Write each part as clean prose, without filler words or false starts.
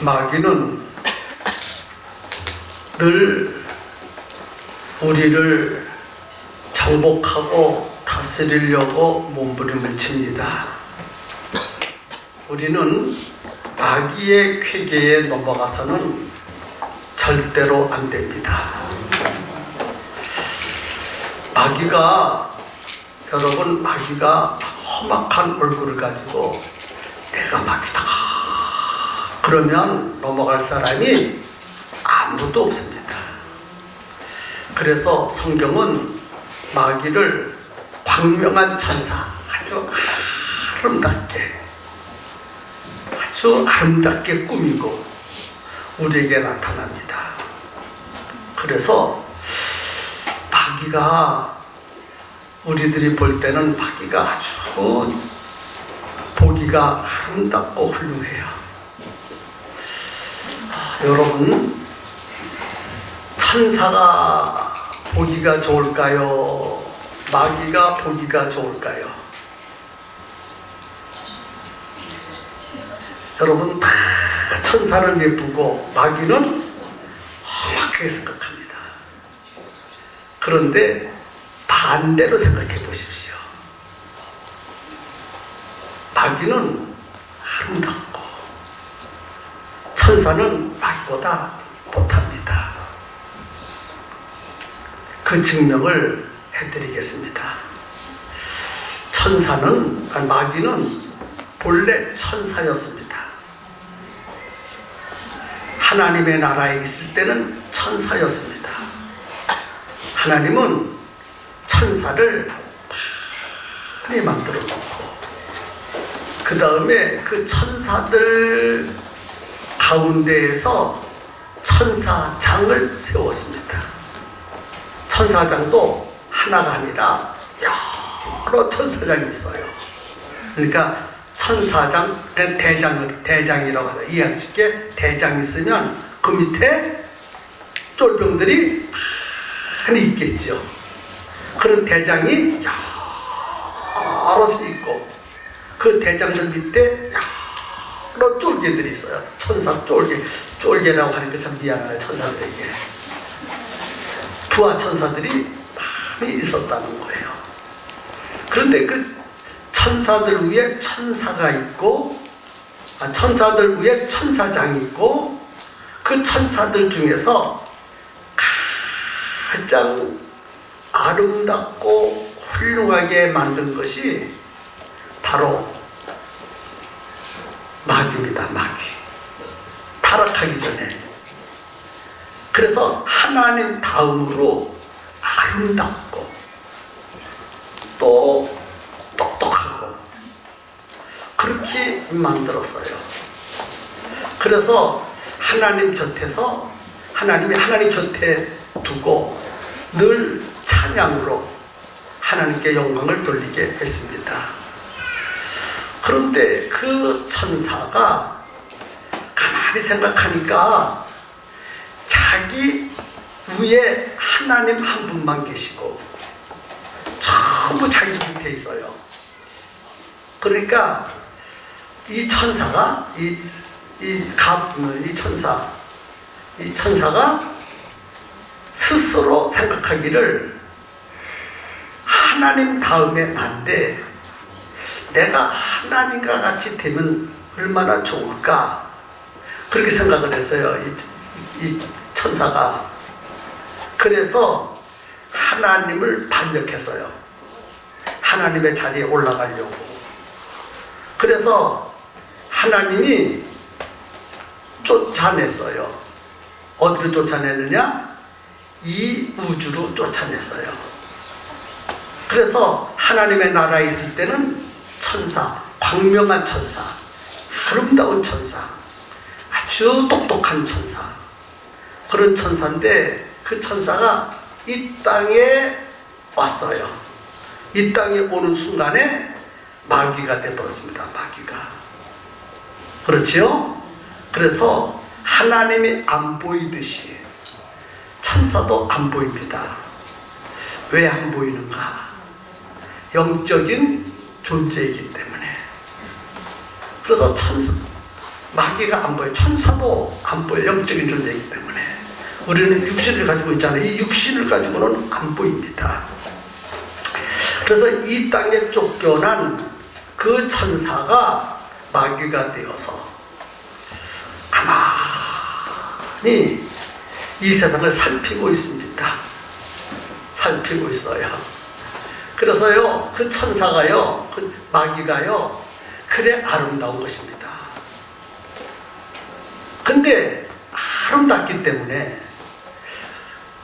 마귀는 늘 우리를 정복하고 다스리려고 몸부림을 칩니다. 우리는 마귀의 쾌계에 넘어가서는 절대로 안 됩니다. 여러분, 마귀가 험악한 얼굴을 가지고 내가 마귀다 그러면 넘어갈 사람이 아무도 없습니다. 그래서 성경은 마귀를 광명한 천사, 아주 아름답게 꾸미고 우리에게 나타납니다. 그래서 마귀가, 우리들이 볼 때는 마귀가 아주 보기가 아름답고 훌륭해요. 여러분, 천사가 보기가 좋을까요? 마귀가 보기가 좋을까요? 여러분, 다 천사는 예쁘고 마귀는 험악하게 생각합니다. 그런데 반대로 생각해 보십시오. 마귀는 아름답고 천사는 마귀보다 못합니다. 그 증명을 해드리겠습니다. 마귀는 본래 천사였습니다. 하나님의 나라에 있을 때는 천사였습니다. 하나님은 천사를 많이 만들어 놓고 그 다음에 그 천사들 가운데에서 천사장을 세웠습니다. 천사장도 하나가 아니라 여러 천사장이 있어요. 그러니까 천사장, 대장이라고 하죠. 이해하기 쉽게 대장이 있으면 그 밑에 쫄병들이 많이 있겠죠. 그런 대장이 여럿이 있고 그 대장들 밑에 여러 쫄개들이 있어요. 천사 쫄개라고 하니까 참 미안하네, 천사들에게. 부하 천사들이 많이 있었다는 거예요. 그런데 그 천사들 위에 천사가 있고, 천사들 위에 천사장이 있고, 그 천사들 중에서 가장 아름답고 훌륭하게 만든 것이 바로 마귀입니다. 마귀. 타락하기 전에. 그래서 하나님 다음으로 아름답고 또 똑똑하고 그렇게 만들었어요. 그래서 하나님 곁에서 하나님 곁에 두고 늘 찬양으로 하나님께 영광을 돌리게 했습니다. 그런데 그 천사가 가만히 생각하니까 자기 위에 하나님 한 분만 계시고 전부 자기 밑에 있어요. 그러니까 이 천사가 이 천사가 스스로 생각하기를 하나님 다음에 난데 내가 하나님과 같이 되면 얼마나 좋을까, 그렇게 생각을 했어요. 이 천사가. 그래서 하나님을 반역했어요. 하나님의 자리에 올라가려고. 그래서 하나님이 쫓아냈어요. 어디로 쫓아냈느냐? 이 우주로 쫓아냈어요. 그래서 하나님의 나라에 있을 때는 천사, 광명한 천사, 아름다운 천사, 아주 똑똑한 천사, 그런 천사인데 그 천사가 이 땅에 왔어요. 이 땅에 오는 순간에 마귀가 되어버렸습니다. 마귀가. 그렇지요? 그래서 하나님이 안 보이듯이 천사도 안 보입니다. 왜 안 보이는가? 영적인 존재이기 때문에. 그래서 마귀가 안 보여. 천사도 안 보여. 영적인 존재이기 때문에. 우리는 육신을 가지고 있잖아요. 이 육신을 가지고는 안 보입니다. 그래서 이 땅에 쫓겨난 그 천사가 마귀가 되어서 가만히 이 세상을 살피고 있습니다. 살피고 있어요. 그래서요, 그 천사가요, 그 마귀가요, 그래 아름다운 것입니다. 근데 아름답기 때문에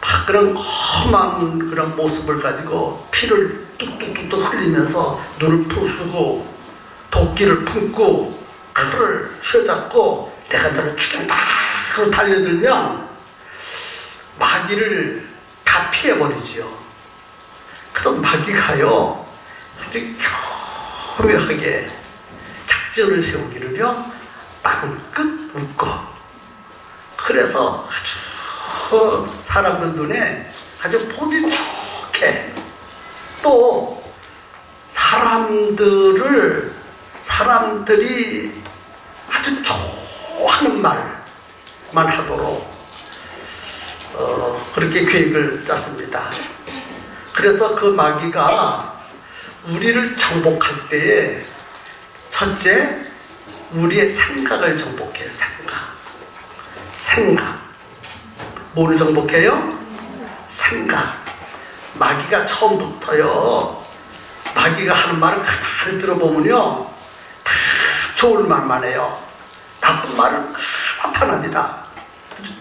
막 그런 험한 그런 모습을 가지고 피를 뚝뚝뚝뚝 흘리면서 눈을 부수고 도끼를 품고 칼을 휘어잡고 내가 너를 죽인다 그러고 달려들면 마귀를 다 피해버리지요. 그래서 마귀가요 아주 교묘하게 작전을 세우기를요 빵긋 웃고, 그래서 아주 사람들 눈에 아주 보기 좋게, 또 사람들이 아주 좋아하는 말만 하도록 그렇게 계획을 짰습니다. 그래서 그 마귀가 우리를 정복할 때에 첫째 우리의 생각을 정복해요. 생각. 뭐를 정복해요? 생각. 마귀가 처음부터요, 마귀가 하는 말을 가만히 들어보면요 다 좋은 말만 해요. 나쁜 말은 나타납니다.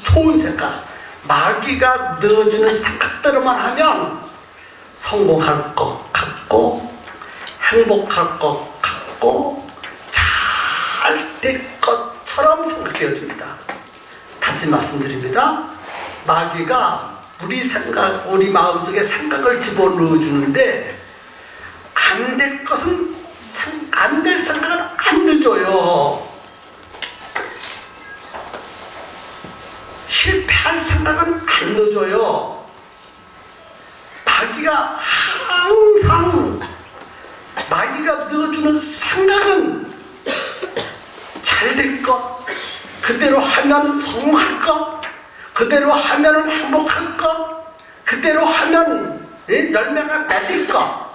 좋은 생각. 마귀가 넣어주는 생각대로만 하면 성공할 것 같고 행복할 것 같고 잘 될 것처럼 생각되어집니다. 다시 말씀드립니다. 마귀가 우리 마음속에 생각을 집어넣어 주는데 안 될 것은, 안 될 생각은 안 넣어줘요. 실패할 생각은 안 넣어줘요. 마귀가 넣어주는 생각은 잘 될 것, 그대로 하면 성공할 것, 그대로 하면 행복할 것, 그대로 하면 열매가 맺을 것,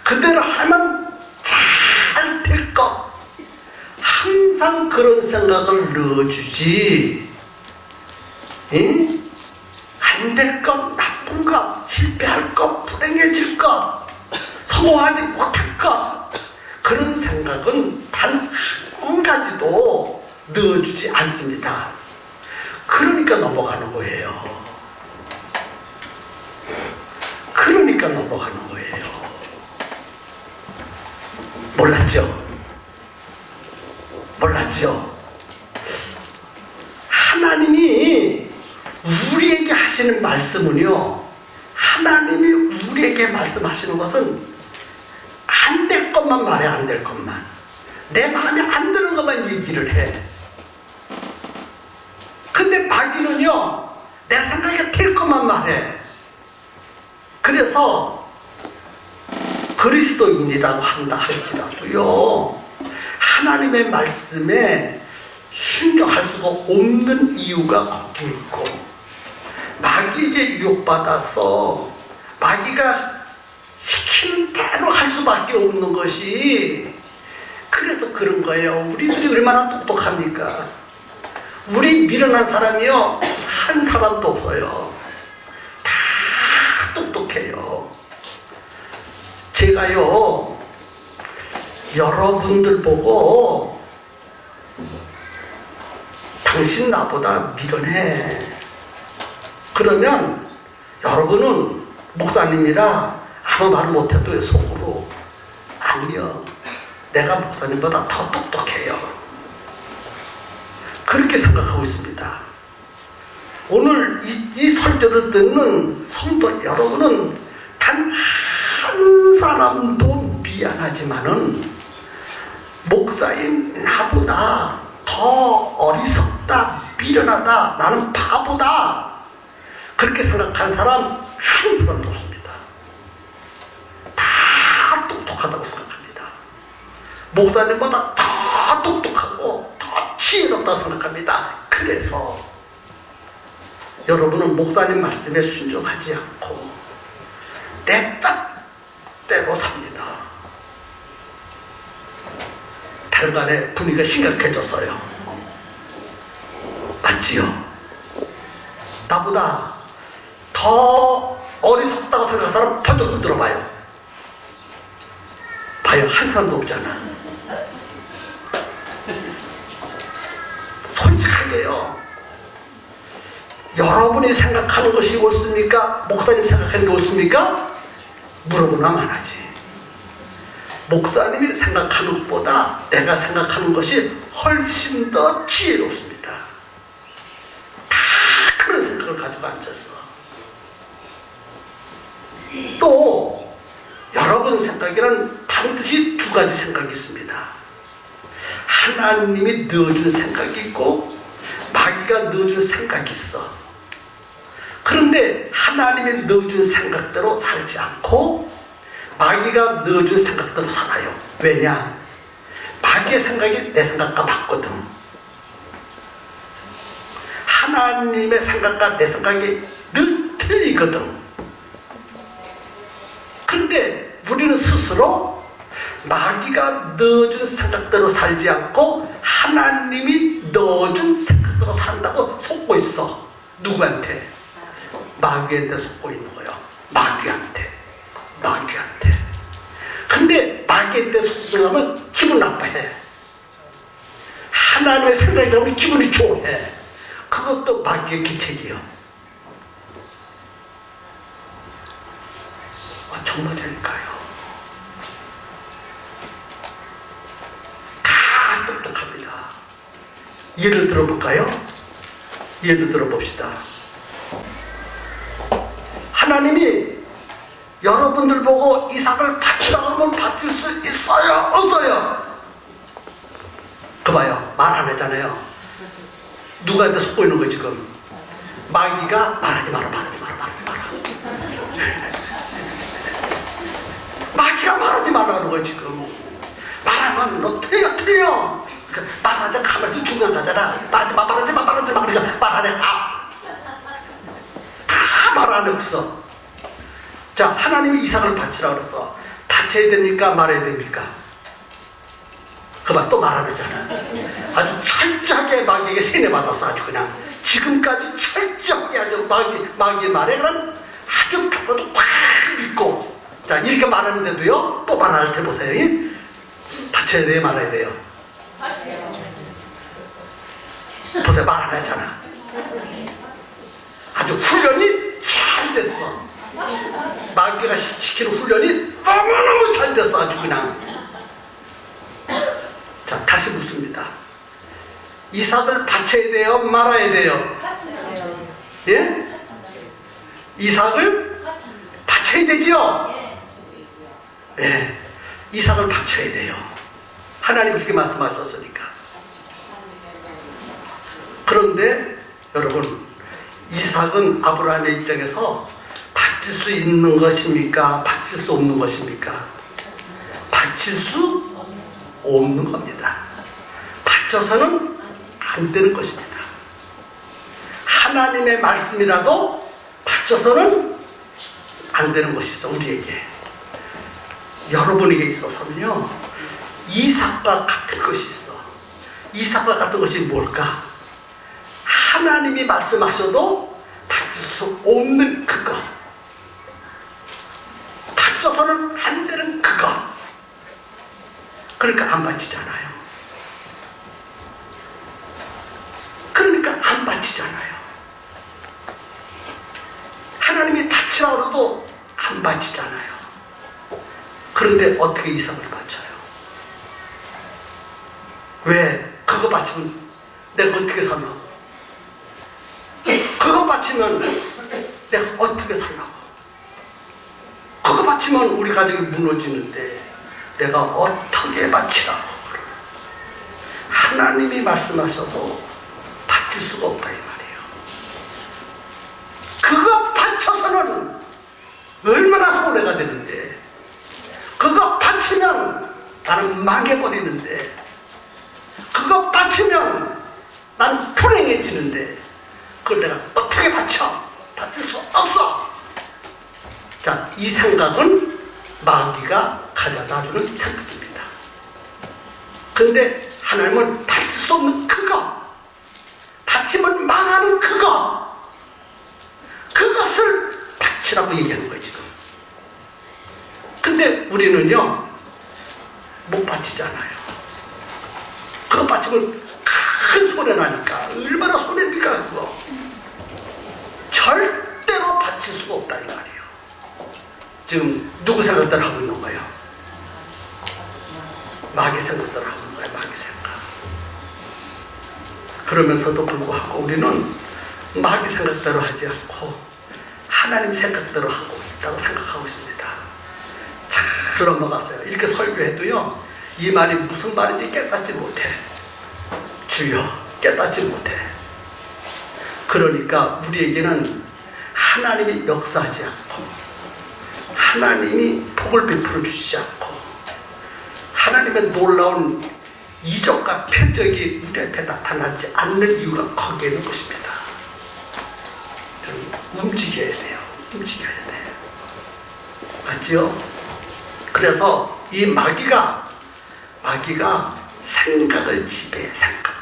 그대로 하면 잘 될 것, 항상 그런 생각을 넣어주지, 안 될 것, 나쁜 것, 실패할 것, 불행해질 것, 성공하지 못할 것, 그런 생각은 단 한 가지도 넣어주지 않습니다. 그러니까 넘어가는 거예요. 그러니까 넘어가는 거예요. 몰랐죠? 하나님이 우리에게 하시는 말씀은요, 하나님이 우리에게 말씀하시는 것은 안 될 것만 말해. 안 될 것만, 내 마음에 안 드는 것만 얘기를 해. 근데 마귀는요 내 생각에 될 것만 말해. 그래서 그리스도인이라고 한다 할지라도요 하나님의 말씀에 순종할 수가 없는 이유가 거기에 있고, 마귀에게 유혹받아서 마귀가 시키는 대로 할 수밖에 없는 것이, 그래서 그런 거예요. 우리들이 얼마나 똑똑합니까? 우리 미련한 사람이요 한 사람도 없어요. 다 똑똑해요. 제가요 여러분들 보고 당신 나보다 미련해, 그러면 여러분은 목사님이라 아무 말 못해도 속으로 아니요, 내가 목사님보다 더 똑똑해요, 그렇게 생각하고 있습니다. 오늘 이 설교를 듣는 성도 여러분은 단 한 사람도 미안하지만은 목사인 나보다 더 어리석다, 미련하다, 나는 바보다, 그렇게 생각한 사람 한 사람도 없습니다. 다 똑똑하다고 생각합니다. 목사님보다 더 똑똑하고 더 지혜롭고 없다고 생각합니다. 그래서 여러분은 목사님 말씀에 순종하지 않고 내 뜻대로 삽니다. 별간의 분위기가 심각해졌어요. 맞지요? 나보다 더 어리석다고 생각하는 사람 번쩍 손 들어봐요. 봐요. 한 사람도 없잖아. 솔직하게요. 여러분이 생각하는 것이 옳습니까? 목사님 생각하는 게 옳습니까? 물어보나 마나지. 목사님이 생각하는 것보다 내가 생각하는 것이 훨씬 더 지혜롭습니다. 다 그런 생각을 가지고 앉았어. 또 여러분 생각에는 반드시 두 가지 생각이 있습니다. 하나님이 넣어준 생각이 있고 마귀가 넣어준 생각이 있어. 그런데 하나님이 넣어준 생각대로 살지 않고 마귀가 넣어준 생각대로 살아요. 왜냐? 마귀의 생각이 내 생각과 맞거든. 하나님의 생각과 내 생각이 늘 틀리거든. 근데 우리는 스스로 마귀가 넣어준 생각대로 살지 않고 하나님이 넣어준 생각대로 산다고 속고 있어. 누구한테? 마귀한테 속고 있는 거예요. 마귀한테. 근데 마귀한테 속으면 기분 나빠해. 하나님의 생각이 나오면 기분이 좋아해. 그것도 마귀의 기책이요. 정말 될까요? 다 똑똑합니다. 예를 들어볼까요? 예를 들어봅시다. 하나님이 여러분들 보고 이삭을 바치라고 하면 바칠 수 있어요? 없어요? 그 봐요. 말 안 했잖아요. 누구한테 속고 있는 거예요 지금? 마귀가 말하지 마라. 마귀가 말하지 말라는 거예요 지금. 말하면 너 틀려. 그러니까 말하자 가만히 중간 가잖아. 말하지 마. 그러니까 말 안 해. 다 말 안 해 없어. 자, 하나님이 이삭을 바치라고 그랬어. 바쳐야 됩니까? 말해야 됩니까? 그만 또 말 안 하잖아. 아주 철저하게 마귀에게 세뇌받았어. 아주 그냥 지금까지 철저하게 아주 마귀의 말에 그런 아주 바꿔도 꽉 믿고. 자, 이렇게 말하는데도요 또 말할 때 보세요. 바쳐야 돼요? 말아야 돼요? 보세요. 말 안 하잖아. 아주 훈련이 잘 됐어. 마귀가 시키는 훈련이 너무너무 잘 됐어. 아주 그냥. 자, 다시 묻습니다. 이삭을 바쳐야 돼요? 말아야 돼요? 예? 이삭을 바쳐야 되죠? 예. 이삭을 바쳐야 돼요. 하나님 그렇게 말씀하셨으니까. 그런데 여러분, 이삭은 아브라함의 입장에서 바칠 수 있는 것입니까? 바칠 수 없는 것입니까? 바칠 수 없는 겁니다. 바쳐서는 안 되는 것입니다. 하나님의 말씀이라도 바쳐서는 안 되는 것이 있어. 우리에게, 여러분에게 있어서는요 이삭과 같은 것이 있어. 이삭과 같은 것이 뭘까? 하나님이 말씀하셔도 바칠 수 없는 그것, 바쳐서는 안 되는 그것. 그러니까 안 바치잖아요. 하나님이 바치라고 해도 안 바치잖아요. 그런데 어떻게 이삭을 바쳐요? 왜? 그거 바치면 내가 어떻게 살라고? 그거 바치면 내가 어떻게 살라고? 그거 바치면 우리 가족이 무너지는데 내가 어떻게 바치라고? 하나님이 말씀하셔도 바칠 수가 없다 이 말이에요. 그거 바쳐서는 얼마나 손해가 되는데, 그거 바치면 나는 망해버리는데, 그거 바치면 이 생각은 마귀가 가져다주는 생각입니다. 그런데 하나님은 다칠 수 없는 그거, 다치면 망하는 그것을 다치라고 얘기하는 거예요 지금. 근데 우리는요 못 다치잖아요. 그거 다치면 큰 손해 나니까. 얼마나 손해입니까 그거. 절대로 다칠 수가 없다 이 말이에요. 지금 누구 생각대로 하고 있는 거예요? 마귀 생각대로 하고 있는 거예요. 마귀 생각. 그러면서도 불구하고 우리는 마귀 생각대로 하지 않고 하나님 생각대로 하고 있다고 생각하고 있습니다. 잘 넘어갔어요. 이렇게 설교해도요 이 말이 무슨 말인지 깨닫지 못해. 주여 깨닫지 못해. 그러니까 우리에게는 하나님이 역사하지 않고 하나님이 복을 베풀어 주시지 않고 하나님의 놀라운 이적과 표적이 우리 앞에 나타나지 않는 이유가 거기에 있는 것입니다. 움직여야 돼요. 움직여야 돼요. 맞지요? 그래서 이 마귀가 생각을 지배해. 생각을.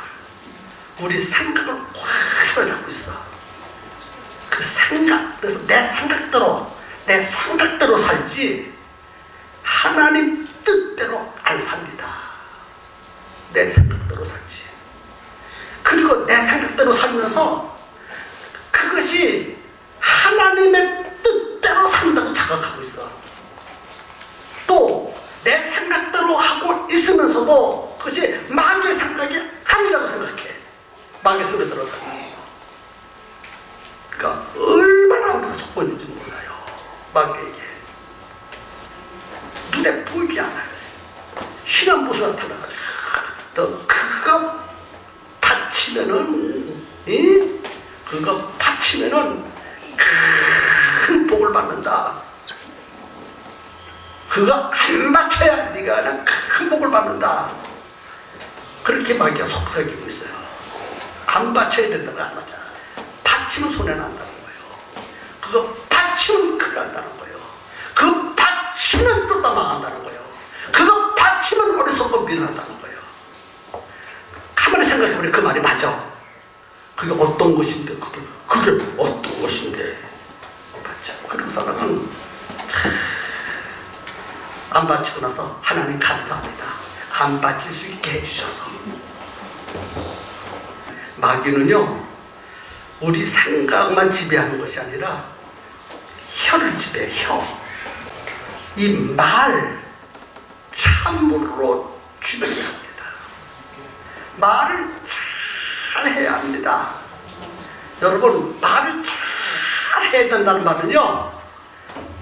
우리 생각을 확 사로잡고 있어. 그 생각. 그래서 내 생각대로 살지 하나님 뜻대로 안 삽니다. 내 생각대로 살지. 그리고 내 생각대로 살면서 그것이 하나님의 뜻대로 산다고 착각하고 있어. 또 내 생각대로 하고 있으면서도 그것이 마귀의 생각이 아니라고 생각해. 마귀의 생각대로 살아요. 그러니까 얼마나 우리가 속고 있는지 몰라요. 마귀에게. 눈에 보이지 않아요. 신한 모습 나타나가지고 또 그거 다치면은 큰 복을 받는다. 그거 안 맞춰야 네가 그냥 큰 복을 받는다. 그렇게 마귀가 속삭이고 있어요. 안 맞춰야 된다고 안 맞아. 다치면 손해 난다는 거예요. 그거 다치면 큰일 난다는 거예요. 그거 다치면 또 망한다는 거예요. 그거 다치면 어리석고 미련하다는 거예요. 가만히 생각해보니 그 말이 맞아. 그게 어떤 것인데 그게 어떤 것인데 맞죠. 그리고 사람은 안 바치고 나서 하나님 감사합니다. 안 바칠 수 있게 해주셔서. 마귀는요 우리 생각만 지배하는 것이 아니라 혀를 지배해. 혀. 이 말 참으로 주의해야 합니다. 말을 잘 해야 합니다. 여러분 말을 잘 해야 된다는 말은요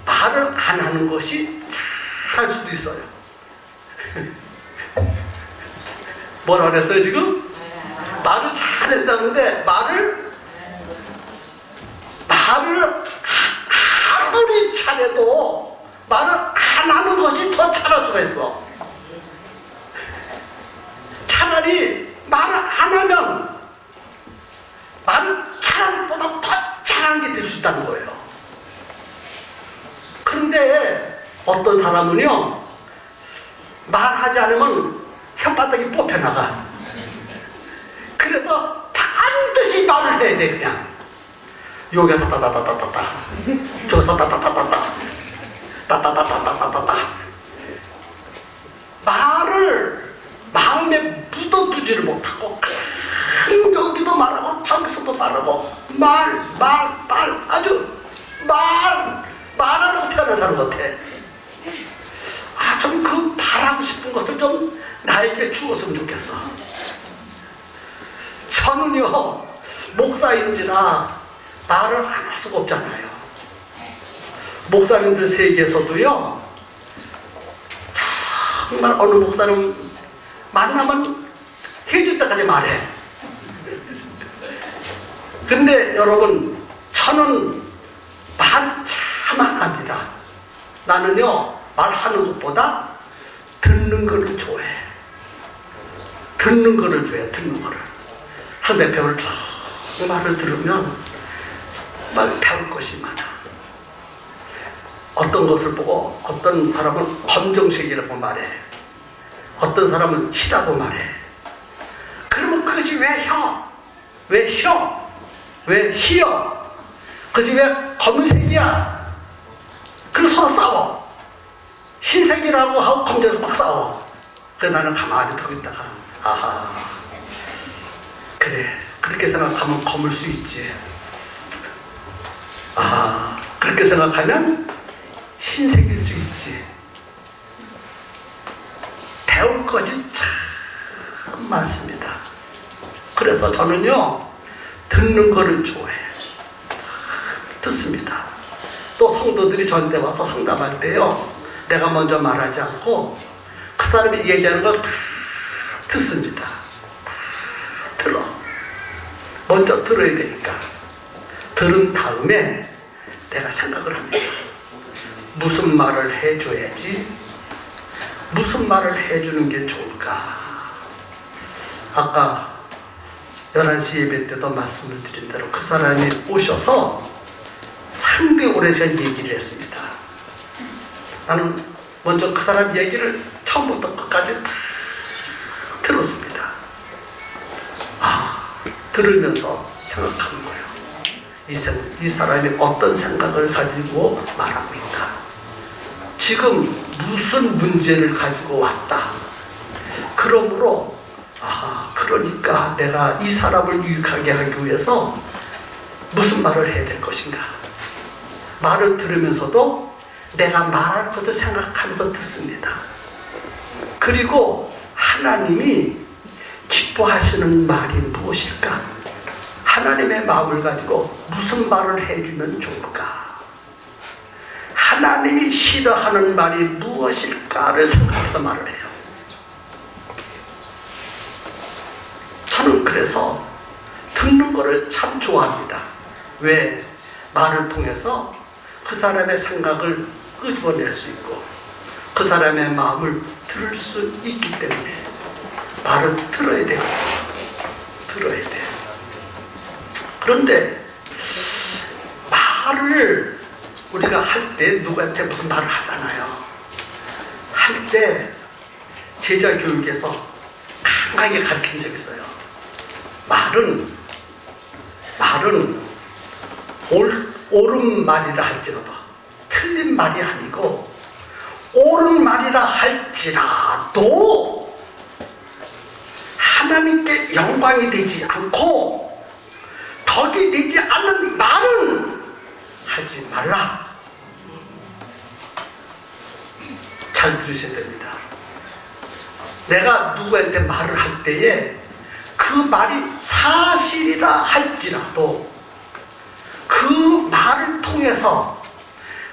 말을 안 하는 것이 잘 수도 있어요. 뭐라 그랬어요 지금? 말을 잘 한다는데 말을 아무리 잘해도 말을 안 하는 것이 더 잘할 수가 있어. 차라리 말을 안 하면 말을 잘하는 것보다 더 잘하는 게 될 수 있다는 거예요. 그런데 어떤 사람은요 말하지 않으면 혓바닥이 뽑혀나가. 그래서 반드시 말을 해야 돼. 그냥 여기서 따다다다다다 저기서 따다다다다 따다다다다다다 말을 마음에 묻어두지를 못하고 여기도 말하고 저기서도 말하고 아주 말하려고 태어난 사람 같아. 좀 그 말하고 싶은 것을 좀 나에게 주었으면 좋겠어. 저는요 목사인지라 말을 안 할 수가 없잖아요. 목사님들 세계에서도요 정말 어느 목사님 만나면 해줄 때까지 말해. 근데 여러분 저는 말 참 안 합니다. 나는요 말하는 것보다 듣는 거를 좋아해. 듣는 거를 한 몇 편을 쭉 말을 들으면 정말 배울 것이 많아. 어떤 것을 보고 어떤 사람은 검정색이라고 말해, 어떤 사람은 시라고 말해. 그러면 그것이 왜 혀? 왜 혀? 왜 희여? 그것이 왜 검은색이야? 그래서 서로 싸워. 흰색이라고 하고 검정에서 막 싸워. 그래서 나는 가만히 두고 있다가 아하, 그래, 그렇게 생각하면 검을 수 있지. 아, 그렇게 생각하면 흰색일 수 있지. 배울 것이 참 많습니다. 그래서 저는요, 듣는 거를 좋아해요. 듣습니다. 또 성도들이 저한테 와서 상담할 때요, 내가 먼저 말하지 않고 그 사람이 얘기하는 걸 듣습니다. 들어. 먼저 들어야 되니까. 들은 다음에 내가 생각을 합니다. 무슨 말을 해줘야지? 무슨 말을 해주는 게 좋을까? 아까 11시 예배 때도 말씀을 드린 대로 그 사람이 오셔서 상당히 오랜 시간 얘기를 했습니다. 나는 먼저 그 사람 얘기를 처음부터 끝까지 들었습니다. 아, 들으면서 생각하는 거예요. 이 사람이 어떤 생각을 가지고 말하고 있다. 지금 무슨 문제를 가지고 왔다. 그러므로 그러니까 내가 이 사람을 유익하게 하기 위해서 무슨 말을 해야 될 것인가. 말을 들으면서도 내가 말할 것을 생각하면서 듣습니다. 그리고 하나님이 기뻐하시는 말이 무엇일까? 하나님의 마음을 가지고 무슨 말을 해주면 좋을까? 하나님이 싫어하는 말이 무엇일까를 생각해서 말을 해요. 저는 그래서 듣는 거를 참 좋아합니다. 왜? 말을 통해서 그 사람의 생각을 끄집어낼 수 있고 그 사람의 마음을 들을 수 있기 때문에 말을 들어야 돼요. 들어야 돼요. 그런데 말을 우리가 할 때 누구한테 무슨 말을 하잖아요. 할 때 제자 교육에서 강하게 가르친 적이 있어요. 말은 옳은 말이라 할지라도 틀린 말이 아니고 옳은 말이라 할지라도 하나님께 영광이 되지 않고 덕이 되지 않는 말은 하지 말라. 잘 들으셔야 됩니다. 내가 누구한테 말을 할 때에 그 말이 사실이라 할지라도 그 말을 통해서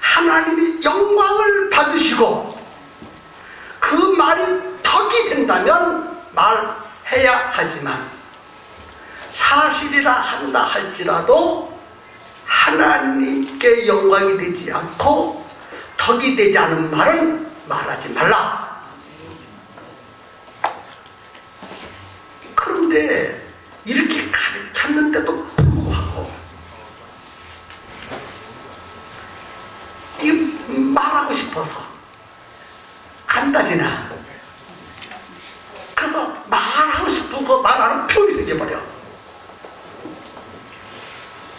하나님이 영광을 받으시고 그 말이 덕이 된다면 말해야 하지만 사실이라 한다 할지라도 하나님께 영광이 되지 않고 덕이 되지 않은 말은 말하지 말라. 그런데 이렇게 가르쳤는데도 불구하고 이 말하고 싶어서 안 따지나. 그래서 말하고 싶은 거 말하는 표현이 생겨버려.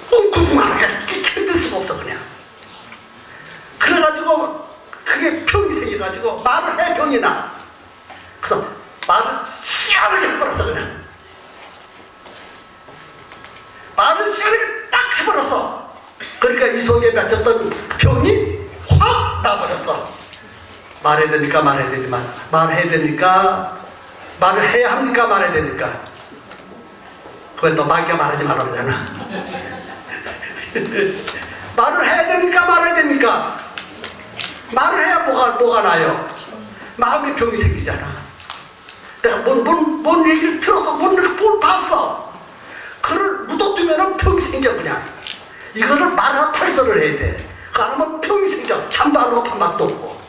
그 말하기 힘들 수가 없어 그냥. 그래가지고 그게 표현이 생겨가지고 말을 해 병이 나. 그래서 말을 시원하게 해버렸어 그냥. 말을 시원하게 딱 해버렸어. 그러니까 이 속에 맺혔던 병이 확 나버렸어. 말해야 되니까 말해야 되지만 말해야 되니까 말을 해야 합니까 말해야 되니까 그건 또 마귀가 말하지 말라 그러잖아. 말을 해야 되니까 말해야 되니까 말을 해야 뭐가 나요? 마음의 병이 생기잖아. 내가 뭔 얘기를 들어서 뭘 봤어. 그걸 묻어두면 병이 생겨 그냥. 이거를 말하고 탈설을 해야 돼. 그거 안 하면 병이 생겨. 잠도 안 오고 밥맛도 없고.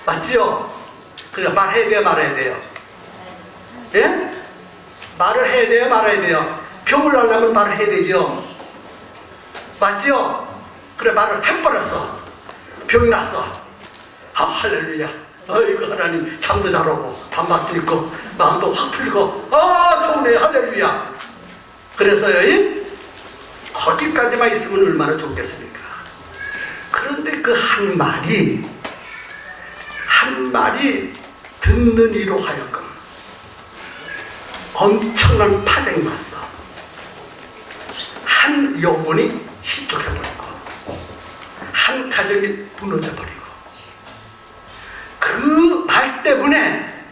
맞지요? 그러니까 말해야 돼요 말해야 돼요. 예? 말을 해야 돼요 말해야 돼요. 병을 나려면 말을 해야 되죠. 맞지요? 그래 말을 해버렸어. 병이 났어. 아, 할렐루야. 아이고, 하나님, 잠도 잘 오고, 밥맛도 있고, 마음도 확 풀리고, 아, 좋네, 할렐루야. 그래서요, 거기까지만 있으면 얼마나 좋겠습니까? 그런데 그 한 말이 듣는 이로 하여금 엄청난 파장이 왔어. 한 영혼이 실족해버리고, 한 가정이 무너져버리고, 그 말 때문에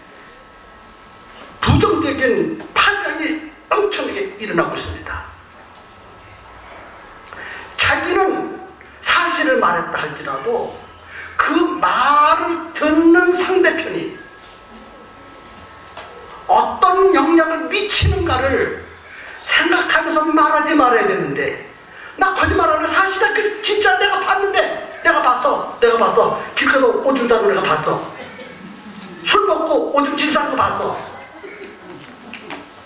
부정적인 파장이 엄청나게 일어나고 있습니다. 자기는 사실을 말했다 할지라도 그 말을 듣는 상대편이 어떤 영향을 미치는가를 생각하면서 말하지 말아야 되는데, 나 거짓말하는 사실이야. 진짜 내가 봤는데, 내가 봤어. 길가서 오줌 싸는 거 내가 봤어. 술 먹고 오줌 질 싸는 거 봤어.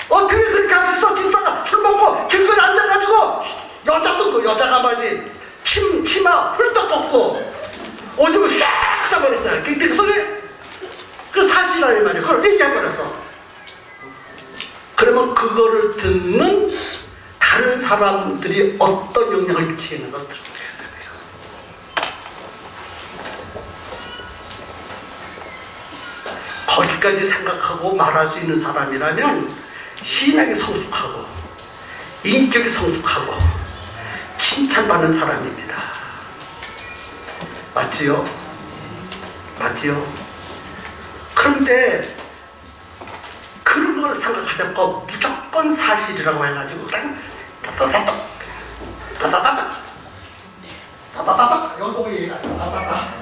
어떻게 그렇게 할 수 있어? 집사가 술 먹고 길거리 앉아가지고 여자가 말이지 치마 훌떡 벗고 오줌을 싹 싸버렸어요. 그 속에 그 사실이라는 말이에요. 그걸 얘기해버렸어. 그러면 그거를 듣는 다른 사람들이 어떤 영향을 미치는 걸 들어야 돼요. 거기까지 생각하고 말할 수 있는 사람이라면 신앙이 성숙하고 인격이 성숙하고 칭찬받는 사람입니다. 맞지요? 그런데 그런 걸 생각하지 않고 무조건 사실이라고 해가지고 그냥 다다다닥 연봉이 다다다닥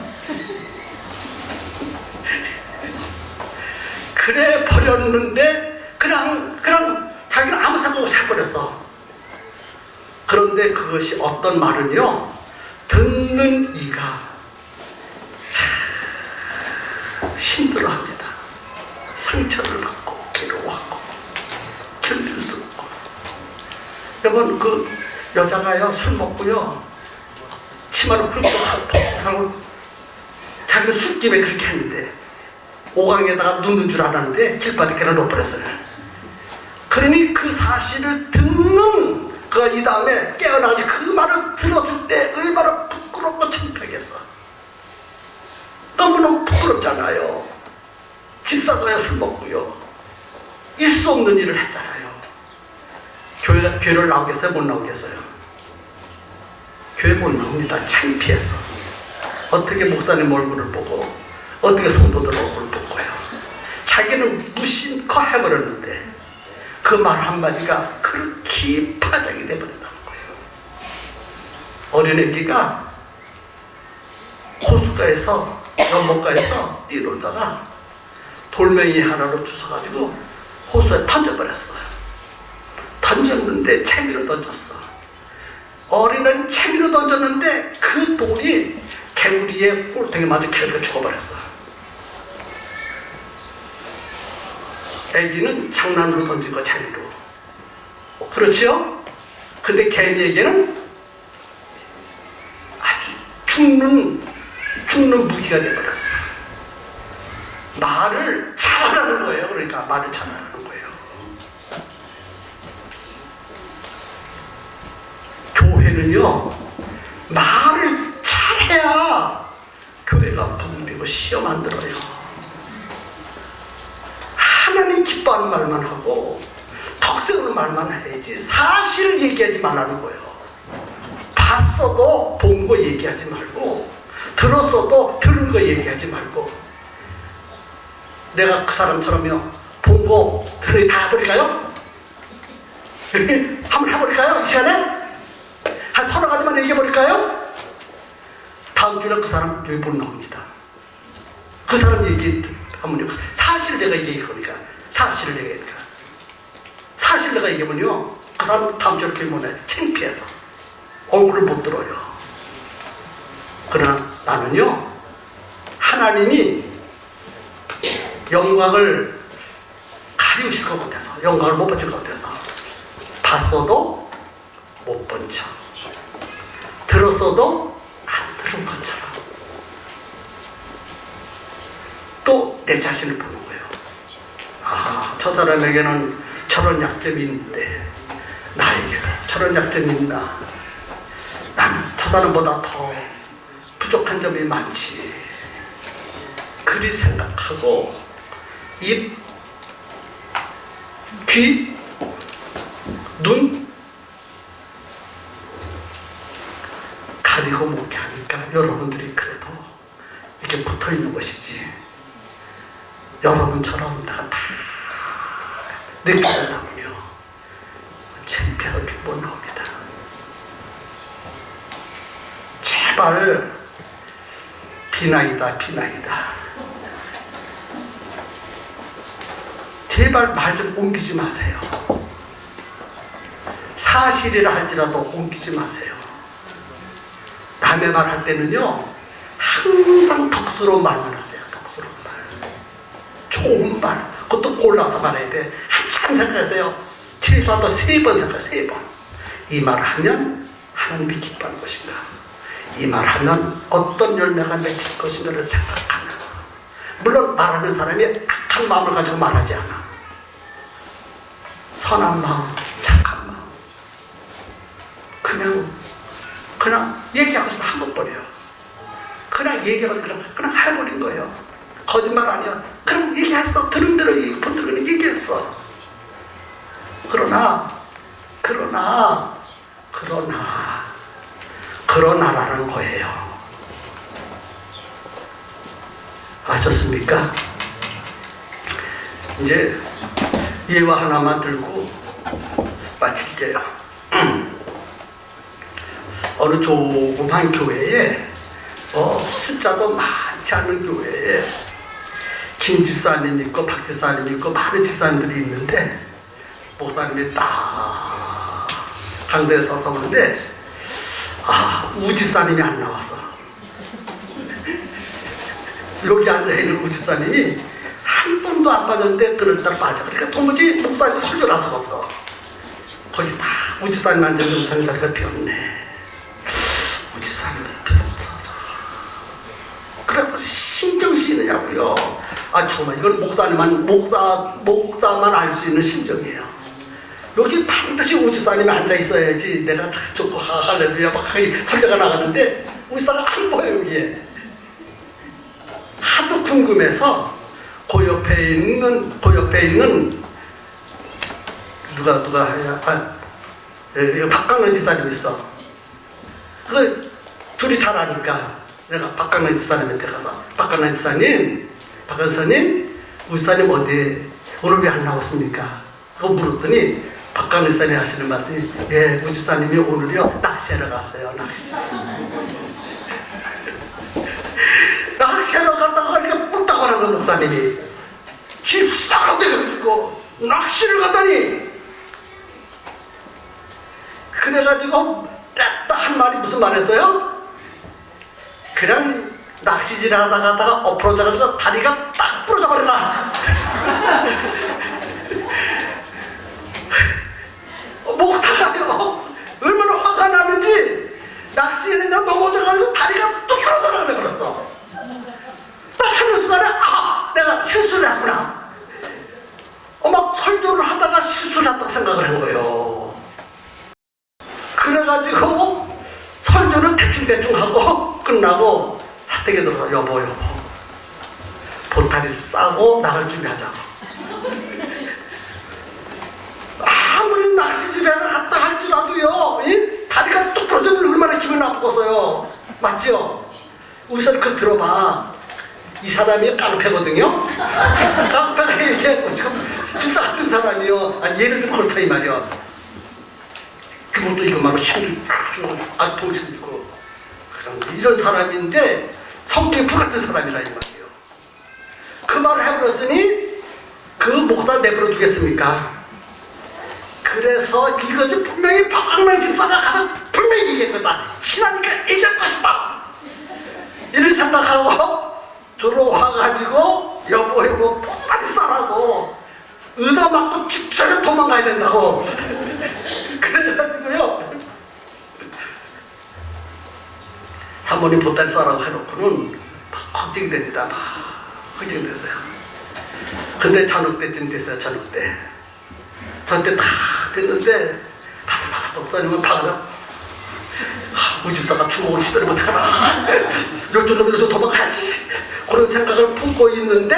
그래 버렸는데 그냥 자기는 아무 생각 없이 해버렸어. 그런데 그것이 어떤 말은요, 듣는 이가 참 힘들어합니다. 상처를 받고 괴로워하고 견딜 수 없고. 여러분, 그 여자가요 술 먹고요 치마를 훌쩍 하고 자기는 술김에 그렇게 했는데 오강에다가 눕는 줄 알았는데 길바닥에나 놓아버렸어요. 그러니 그 사실을 듣는 그 이 다음에 깨어나가지고 그 말을 들었을 때 얼마나 부끄럽고 창피하겠어. 너무너무 부끄럽잖아요. 집사서야 술 먹고요 있을 수 없는 일을 했잖아요. 교회를 나오겠어요? 못 나오겠어요? 교회 못 나옵니다. 창피해서. 어떻게 목사님 얼굴을 보고 어떻게 성도들 얼굴을 보고요. 자기는 무심코 해버렸는데 그 말 한마디가 그렇게 파장이 돼버린다는 거예요. 어린애기가 호숫가에서 연못가에서 뛰놀다가 돌멩이 하나로 주워가지고 호수에 던져버렸어요. 던졌는데 채비로 던졌어. 어린애는 채비로 던졌는데 그 돌이 개구리의 꼴통에 맞아 개구리가 죽어버렸어. 애기는 장난으로 던진 거 재미로. 그렇지요? 근데 개미에게는 아주 죽는 무기가 돼버렸어. 말을 잘하는 거예요. 그러니까 말을 잘하는 거예요. 교회는요 말을 잘해야 교회가 부흥되고 시험 안 들어요. 하나님 기뻐하는 말만 하고 덕세우는 말만 해야지 사실을 얘기하지 말라는 거예요. 봤어도 본 거 얘기하지 말고 들었어도 들은 거 얘기하지 말고. 내가 그 사람처럼요 본 거 들은 거 다 해버릴까요? 한번 해버릴까요? 이 시간에? 한 서너 가지만 얘기해버릴까요? 다음 주에 그 사람 여기 못 나옵니다. 그 사람 얘기하면 사실을 내가 얘기할 거니까. 사실을 내가 얘기하면요 그 사람 다음 주에 교회 못 나요. 창피해서 얼굴을 못 들어요. 그러나 나는요 하나님이 영광을 가리우실 것 같아서, 영광을 못 받을 것 같아서 봤어도 못 본 척, 들었어도 안 들은 것처럼 내 자신을 보는 거예요. 아, 저 사람에게는 저런 약점이 있는데 나에게도 저런 약점이 있나? 나는 저 사람보다 더 부족한 점이 많지. 그리 생각하고 입, 귀, 눈 가리고 먹게 하니까 여러분들이 그래도 이렇게 붙어 있는 것이지. 여러분처럼 내가 다 느끼려면요 창피해서 못 나옵니다. 제발 비나이다. 제발 말 좀 옮기지 마세요. 사실이라 할지라도 옮기지 마세요. 남의 말 할 때는요 항상 덕스러운 말만 하세요. 덕스러운 말, 좋은 말, 그것도 골라서 말해야 돼. 한참 생각하세요. 최소한 3번 생각해. 3번. 이 말을 하면 하나님이 기뻐하는 것인가, 이 말을 하면 어떤 열매가 맺힐 것인가를 생각하면서, 물론 말하는 사람이 악한 마음을 가지고 말하지 않아. 선한 마음, 착한 마음, 그냥 얘기하고 싶으면 한번 버려요. 그냥 얘기하고 그냥 해버린 거예요. 거짓말 아니야. 그럼 얘기했어. 들은 대로 본들은 얘기했어. 그러나라는 거예요. 아셨습니까? 이제 예화 하나만 들고 마칠게요. 어느 조그만 교회에 숫자도 많지 않은 교회에 김 집사님 있고 박 집사님 있고 많은 집사님들이 있는데, 목사님이 딱 강대에 서서 보는데 우 집사님이 안 나와서 여기 앉아있는 우 집사님이 한 번도 안 빠졌는데 그날따라 빠져. 그러니까 도무지 목사님 설교를 할 수가 없어. 거기 다 우 집사님 앉아있는 목사님 자리가 비었네. 우 집사님이 비었어. 그래서 신경 쓰이느냐고요. 아, 정말 이건 목사만 알 수 있는 심정이에요. 여기 반드시 우 집사님이 앉아 있어야지 내가 좋고 할렐루야 막 설교가 나가는데 우 집사가 안 보여. 여기에 하도 궁금해서 그 옆에 있는 누가 해야 박강원 지사님 있어. 그래서 둘이 잘 아니까 내가 박강원 지사님한테 가서 박강원 지사님, 우 지사님 어디 오늘 왜 안 나왔습니까? 그거 물었더니 박강원 지사님 하시는 말씀이, 예, 우 지사님이 오늘요 낚시하러 갔어요. 낚시하러 갔다가 하니까 뿔딱 하는 거. 목사님이 집 싹 대가지고 낚시를 갔다니. 그래가지고 딱 한 말이 무슨 말했어요? 그냥 낚시질 하다가 엎어져가지고 다리가 딱 부러져 버려라. 목사가요 얼마나 화가 나는지 낚시에 넘어져가지고 다리가 또 부러져 버렸어. 딱 하는 순간에 내가 실수를 했구나. 막 설교를 하다가 실수를 했다고 생각을 한 거예요. 그래가지고 설교를 대충 하고 끝나고 사택에 들어서 여보 보따리 싸고 나갈 준비하자고. 아무리 낚시질에 갔다 할지라도요 다리가 뚝 부러지면 얼마나 기분 나쁘겠어요. 맞죠? 우선 그거 들어봐. 이 사람이 깡패거든요. 깡패가 이게 지금 집사 같은 사람이요. 예를 들어 그렇다 이 말이야. 그것도 이것만으로 힘도 악통심도 있고 이런 사람인데 성격이 불같은 사람이라 이 말이에요. 그 말을 해버렸으니 그 목사 내버려 두겠습니까? 그래서 이것이 분명히 박강남 집사가 가서 분명히 얘기했다. 친하니까 잊을 것이다. 이런 생각하고 들어와가지고 여보 빨리 싸라고 얻어맞고 직전에 도망가야 된다고. 그래가지고요 한 번이 보따리 싸라고 해놓고는 막 걱정이 됩니다. 막 걱정됐어요. 근데 저녁 때쯤 됐어요. 저녁 때. 저녁 때 다 됐는데 바닥바닥 목사님은 박아서 우리 집사가 주먹을 휘두르면 어떡하나. 요즘 도망가야지. 그런 생각을 품고 있는데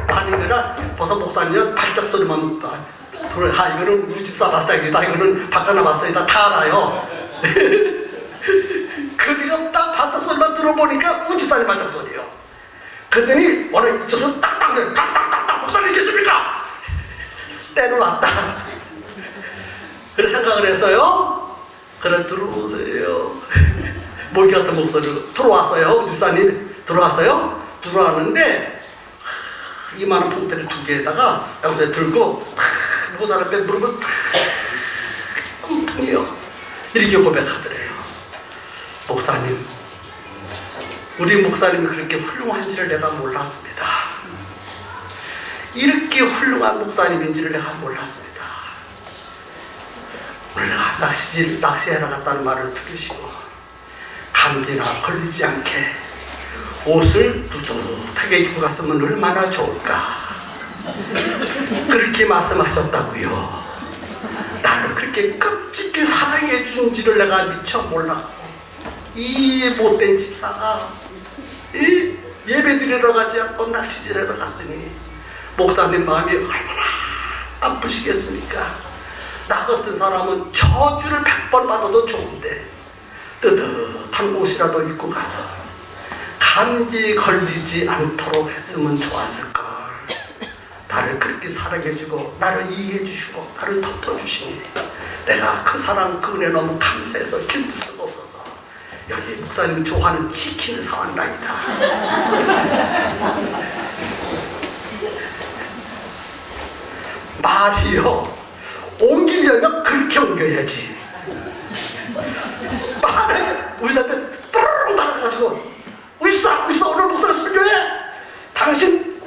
아니면 벌써 목사님은 발작 소리만 이거는 우리 집사 발작이다. 이거는 박가나 발작이다. 다 알아요. 그러니까 딱 발작 소리만 들어보니까 우리 집사님 발작 소리예요. 그랬더니 원래 이쪽으로 딱딱딱 목사님 계십니까? 때는 왔다. 그런 생각을 했어요. 그래 들어오세요. 모기 같은 목소리로 들어왔어요. 집사님 들어왔어요. 들어왔는데 이만한 봉투를 2개에다가 여기서 들고 모자를 빼 무릎을 쿵퉁이요. 이렇게 고백하더래요. 목사님, 우리 목사님이 그렇게 훌륭한지를 내가 몰랐습니다. 이렇게 훌륭한 목사님인지를 내가 몰랐습니다. 오늘 내가 낚시하러 갔다는 말을 들으시고 감기나 걸리지 않게 옷을 두둑하게 입고 갔으면 얼마나 좋을까. 그렇게 말씀하셨다고요. 나를 그렇게 끝직이 사랑해 주는지를 내가 미처 몰랐고, 이 못된 집사가 예배 드리러 가지 않고 낚시질하러 갔으니 목사님 마음이 얼마나 아프시겠습니까? 나 같은 사람은 저주를 100번 받아도 좋은데 뜨뜻한 옷이라도 입고 가서 감기 걸리지 않도록 했으면 좋았을걸. 나를 그렇게 사랑해주고 나를 이해해주시고 나를 덮어주시니 내가 그 사랑 그 은혜 너무 감사해서 견딜 수가 없어서 여기 목사님 좋아하는 치킨을 사왔나이다. 말이요, 옮기려면 그렇게 옮겨야지. 말을 우리한테 뚜루룩 날아가지고 울사 오늘 목사님 설교해. 당신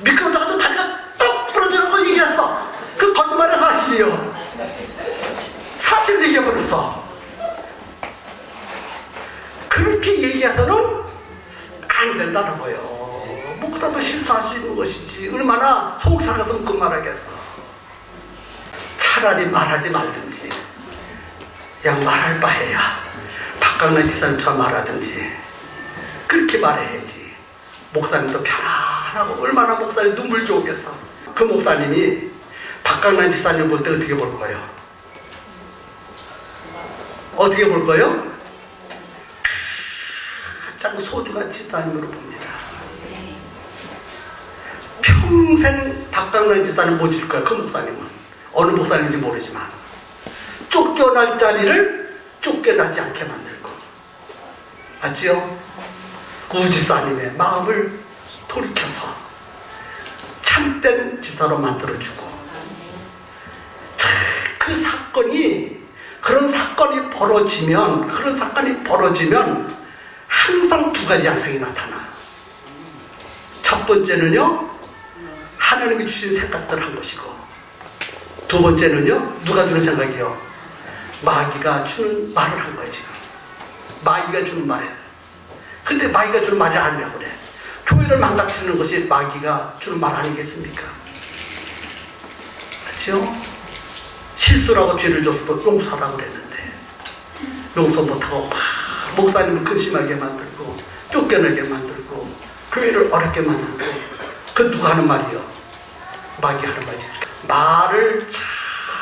미끄러져가지고 다리가 똑 부러지는 얘기했어. 그 거짓말의 사실이요. 사실 얘기해버렸어. 그렇게 얘기해서는 안 된다는 거예요. 목사도 실수할 수 있는 것이지 얼마나 속 상해서 그 말하겠어. 차라리 말하지 말든지 그냥 말할 바에야 박강란 지사님처럼 말하든지 그렇게 말해야지. 목사님도 편안하고 얼마나 목사님 눈물이 오겠어. 그 목사님이 박강란 지사님 볼 때 어떻게 볼 거예요? 어떻게 볼 거예요? 가장 소중한 지사님으로 봅니다. 평생 박강란 지사님 못 줄 거예요. 그 목사님은 어느 목사님인지 모르지만 쫓겨날 자리를 쫓겨나지 않게 만들고, 맞지요? 그 지사님의 마음을 돌이켜서 참된 지사로 만들어주고, 그 사건이 그런 사건이 벌어지면 항상 2가지 양상이 나타나. 첫 번째는요, 하나님이 주신 생각들 한 것이고, 2번째는요, 누가 주는 생각이요? 마귀가 주는 말을 한 거예요. 지금 마귀가 주는 말이에요. 근데 마귀가 주는 말을 아니라고 그래. 교회를 망가뜨리는 것이 마귀가 주는 말 아니겠습니까? 그렇죠? 실수라고 죄를 줬고 용서하라고 그랬는데 용서 못하고 막 목사님을 근심하게 만들고 쫓겨나게 만들고 교회를 어렵게 만들고, 그 누가 하는 말이요? 마귀 하는 말이죠. 말을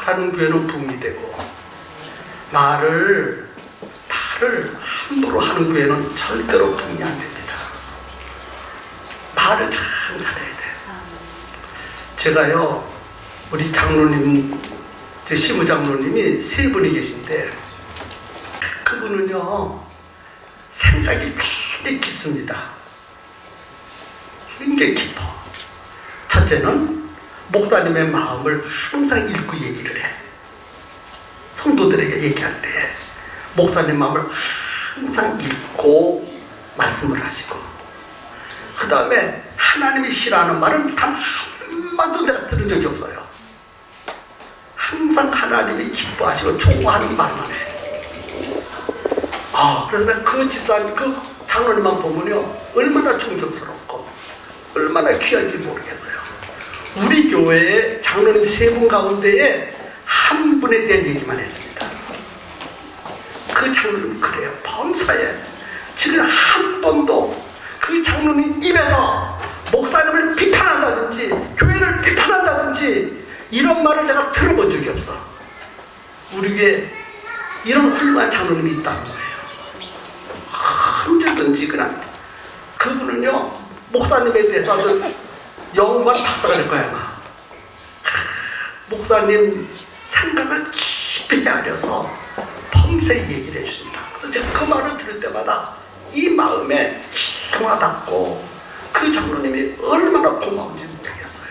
잘하는 교회는 붕이 되고 말을 함부로 하는 교회는 절대로 붕이 안 됩니다. 말을 참 잘해야 돼요. 제가요, 우리 장로님, 제 시무 장로님이 3분이 계신데 그분은요 생각이 굉장히 깊습니다. 굉장히 깊어. 첫째는 목사님의 마음을 항상 읽고 얘기를 해. 성도들에게 얘기할 때 목사님 마음을 항상 읽고 말씀을 하시고, 그 다음에 하나님이 싫어하는 말은 단 한마디도 내가 들은 적이 없어요. 항상 하나님이 기뻐하시고 좋아하는 말만 해. 그래서 그 집사님, 그 장로님만 보면요 얼마나 충격스럽고 얼마나 귀한지 모르겠어요. 우리 교회의 장로님 3분 가운데에 한 분에 대한 얘기만 했습니다. 그 장로님 그래요. 범사에 지금 한 번도 그 장로님 입에서 목사님을 비판한다든지 교회를 비판한다든지 이런 말을 내가 들어본 적이 없어. 우리 교회에 이런 훌륭한 장로님이 있다는 거예요. 언제든지 그냥 그분은요 목사님에 대해서 아주 영광 박사가 될 거야 아마. 목사님 생각을 깊이 헤아려서 범세 얘기를 해주신다. 그래서 제가 그 말을 들을 때마다 이 마음에 기가 와닿고 그 장로님이 얼마나 고마운지 모르겠어요.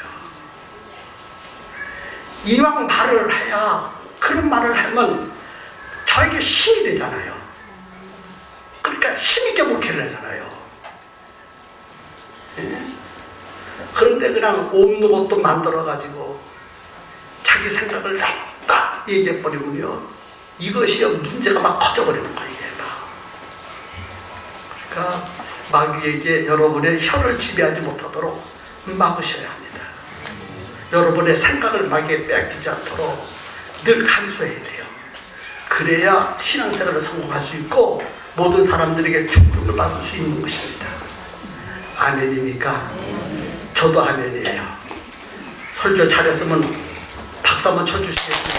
이왕 말을 해야 그런 말을 하면 저에게 힘이 되잖아요. 그러니까 힘있게 목회를 하잖아요. 예? 그런데 그냥 없는 것도 만들어가지고 자기 생각을 딱 얘기해버리면요 이것이 문제가 막 커져버리는 거예요. 그러니까 마귀에게 여러분의 혀를 지배하지 못하도록 막으셔야 합니다. 여러분의 생각을 마귀에 빼앗기지 않도록 늘 간수해야 돼요. 그래야 신앙생활을 성공할 수 있고 모든 사람들에게 축복을 받을 수 있는 것입니다. 아멘입니까? 저도 아멘이에요. 설교 잘했으면 박수 한번 쳐주시겠습니다.